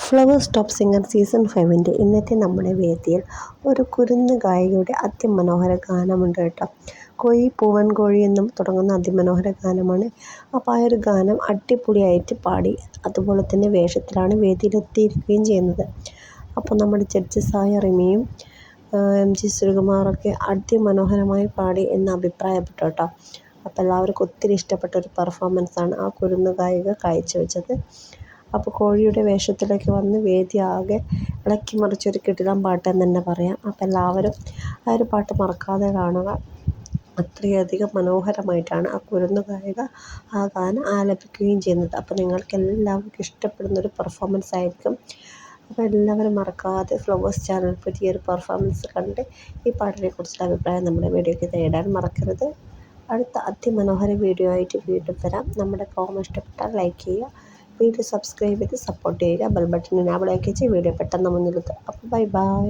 Flowers top singer season 5 ഇന്നത്തെ നമ്മുടെ വേദിയിൽ ഒരു കുരുന്ന് ഗായികയുടെ അതിമനോഹര ഗാനമുണ്ട് കേട്ടോ. കോഴി പൂവൻ കോഴി എന്നും തുടങ്ങുന്ന അതിമനോഹര ഗാനമാണ്. അപ്പോൾ ആ ഒരു ഗാനം അടിപൊളിയായിട്ട് പാടി, അതുപോലെ തന്നെ വേഷത്തിലാണ് വേദിയിലെത്തിയിരിക്കുകയും ചെയ്യുന്നത്. അപ്പോൾ നമ്മുടെ ജഡ്ജസായ റിമിയും MG ശ്രീകുമാറൊക്കെ അതിമനോഹരമായി പാടി എന്ന് അഭിപ്രായപ്പെട്ടു കേട്ടോ. അപ്പോൾ എല്ലാവർക്കും ഒത്തിരി ഇഷ്ടപ്പെട്ട ഒരു പെർഫോമൻസാണ് ആ കുരുന്ന് ഗായിക കാഴ്ചവെച്ചത്. അപ്പോൾ കോഴിയുടെ വേഷത്തിലൊക്കെ വന്ന് വേദി ആകെ ഇളക്കി മറിച്ചൊരു കിടിലൻ പാട്ട് എന്ന് തന്നെ പറയാം. അപ്പോൾ എല്ലാവരും ആ ഒരു പാട്ട് മറക്കാതെ കാണുക. അത്രയധികം മനോഹരമായിട്ടാണ് ആ കുരുന്ന് ഗായിക ആ ഗാനം ആലപിക്കുകയും ചെയ്യുന്നത്. അപ്പോൾ നിങ്ങൾക്ക് എല്ലാവർക്കും ഇഷ്ടപ്പെടുന്നൊരു പെർഫോമൻസ് ആയിരിക്കും. അപ്പോൾ എല്ലാവരും മറക്കാതെ ഫ്ലവേഴ്സ് ചാനൽ പുതിയൊരു പെർഫോമൻസ് കണ്ട് ഈ പാട്ടിനെ കുറിച്ചുള്ള അഭിപ്രായം നമ്മുടെ വീഡിയോയ്ക്ക് തേടാൻ മറക്കരുത്. അടുത്ത അതിമനോഹര വീഡിയോ ആയിട്ട് വീണ്ടും വരാം. നമ്മുടെ പ്രോഗ്രാം ഇഷ്ടപ്പെട്ടാൽ ലൈക്ക് ചെയ്യുക, വീഡിയോ സബ്സ്ക്രൈബ് ചെയ്ത് സപ്പോർട്ട് ചെയ്യുക, ബെൽ ബട്ടൺ എനാബിൾ ആക്കി വെച്ച് വീഡിയോ പെട്ടെന്ന് മുന്നിലെത്തും. അപ്പോൾ ബൈ.